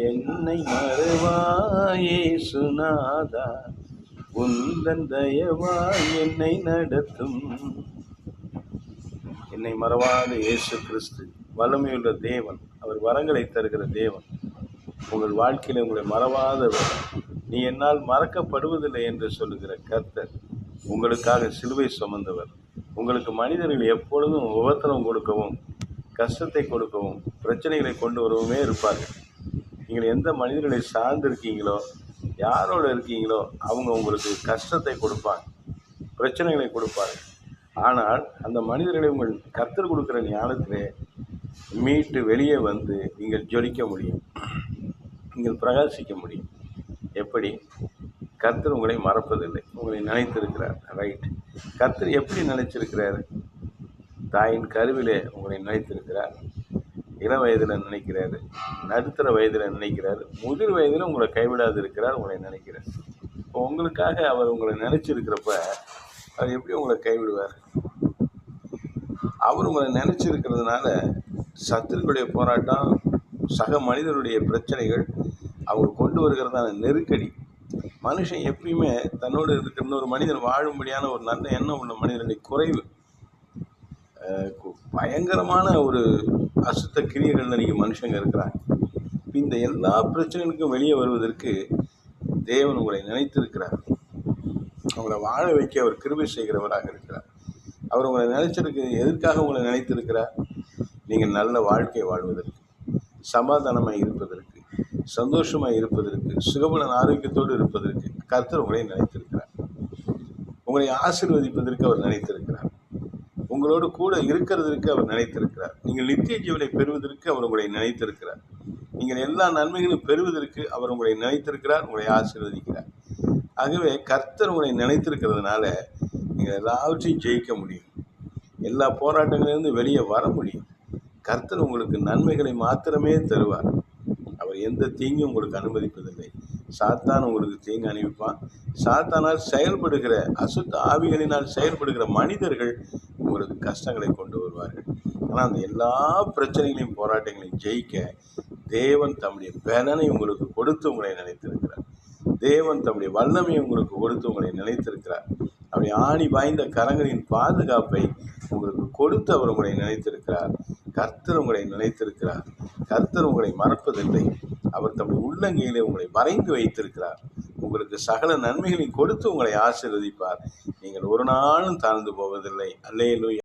என்னை மறவாயே சுனாதா, உந்தன் தயவாய் என்னை நடத்தும். என்னை மறவாத இயேசு கிறிஸ்து வல்லமையுள்ள தேவன், அவர் வரங்களை தருகிற தேவன். உங்கள் வாழ்க்கையில் உங்களை மறவாதவர், நீ என்னால் மறக்கப்படுவதில்லை என்று சொல்லுகிற கர்த்தர், உங்களுக்காக சிலுவை சுமந்தவர். உங்களுக்கு மனிதர்கள் எப்பொழுதும் உபத்திரம் கொடுக்கவும், கஷ்டத்தை கொடுக்கவும், பிரச்சனைகளை கொண்டு வரவுமே இருப்பார்கள். நீங்கள் எந்த மனிதர்களை சார்ந்திருக்கீங்களோ, யாரோடு இருக்கீங்களோ, அவங்க உங்களுக்கு கஷ்டத்தை கொடுப்பாங்க, பிரச்சனைகளை கொடுப்பாங்க. ஆனால் அந்த மனிதர்களை உங்கள் கர்த்தர் கொடுக்குற ஞானத்திலே மீட்டு வெளியே வந்து நீங்கள் ஜொலிக்க முடியும், நீங்கள் பிரகாசிக்க முடியும். எப்படி? கர்த்தர் உங்களை மறப்பதில்லை, உங்களை நினைத்திருக்கிறார். ரைட். கர்த்தர் எப்படி நினைச்சிருக்கிறார்? தாயின் கருவிலே உங்களை நினைத்திருக்கிறார், இளம் வயதில் நினைக்கிறாரு, நடுத்தர வயதில் நினைக்கிறார், முதிர் வயதில் உங்களை கைவிடாது இருக்கிறார், உங்களை நினைக்கிறார். இப்போ உங்களுக்காக அவர் உங்களை நினைச்சிருக்கிறப்ப அவர் எப்படி உங்களை கைவிடுவார்? அவர் உங்களை நினைச்சிருக்கிறதுனால சத்துருக்களுடைய போராட்டம், சக மனிதனுடைய பிரச்சனைகள், அவங்க கொண்டு வருகிறதான நெருக்கடி, மனுஷன் எப்பயுமே தன்னோடு இருக்கிற இன்னொரு மனிதன் வாழும்படியான ஒரு நல்ல எண்ணம் உள்ள மனிதனுடைய குறைவு, பயங்கரமான ஒரு அசுத்த கிரியைகள் இன்றைக்கி மனுஷங்க இருக்கிறாங்க. இந்த எல்லா பிரச்சனைகளுக்கும் வெளியே வருவதற்கு தேவன் உங்களை நினைத்திருக்கிறார். அவங்களை வாழ வைக்க அவர் கிருபை செய்கிறவராக இருக்கிறார். அவர் உங்களை நினைச்சிருக்கு. எதற்காக உங்களை நினைத்திருக்கிறார்? நீங்கள் நல்ல வாழ்க்கையை வாழ்வதற்கு, சமாதானமாக இருப்பதற்கு, சந்தோஷமாக இருப்பதற்கு, சுகபலன் ஆரோக்கியத்தோடு இருப்பதற்கு கர்த்தர் உங்களை நினைத்திருக்கிறார். உங்களை ஆசீர்வதிப்பதற்கு அவர் நினைத்திருக்கிறார். உங்களோடு கூட இருக்கிறதற்கு அவர் நினைத்திருக்கிறார். நீங்கள் நித்திய ஜீவனை பெறுவதற்கு அவர் உங்களை நினைத்திருக்கிறார். நீங்கள் எல்லா நன்மைகளும் பெறுவதற்கு அவர் உங்களை நினைத்திருக்கிறார், உங்களை ஆசீர்வதிக்கிறார். ஆகவே கர்த்தர் உங்களை நினைத்திருக்கிறதுனால நீங்கள் எல்லாவற்றையும் ஜெயிக்க முடியும், எல்லா போராட்டங்களிலிருந்து வெளியே வர முடியும். கர்த்தர் உங்களுக்கு நன்மைகளை மாத்திரமே தருவார். அவர் எந்த தீங்கும் உங்களுக்கு அனுமதிப்பதில்லை. சாத்தான் உங்களுக்கு தீங்கு அனுப்பிப்பான். சாத்தானால் செயல்படுகிற அசுத்த ஆவிகளினால் செயல்படுகிற மனிதர்கள் உங்களுக்கு கஷ்டங்களை கொண்டு வருவார்கள். ஆனால் அந்த எல்லா பிரச்சனைகளையும் போராட்டங்களையும் ஜெயிக்க தேவன் தம்முடைய பலனை உங்களுக்கு கொடுத்து உங்களை நினைத்திருக்கிறார். தேவன் தம்முடைய வல்லமையை உங்களுக்கு கொடுத்து உங்களை நினைத்திருக்கிறார். அப்படி ஆணி வாய்ந்த கரங்களின் பாதுகாப்பை உங்களுக்கு கொடுத்து அவர் உங்களை நினைத்திருக்கிறார். கர்த்தர் உங்களை நினைத்திருக்கிறார். கர்த்தர் உங்களை மறப்பதில்லை. அவர் தம்முடைய உள்ளங்கையிலே உங்களை வரைந்து வைத்திருக்கிறார். உங்களுக்கு சகல நன்மைகளையும் கொடுத்து உங்களை ஆசீர்வதிப்பார். நீங்கள் ஒரு நாளும் தாழ்ந்து போவதில்லை. அல்லேலூயா.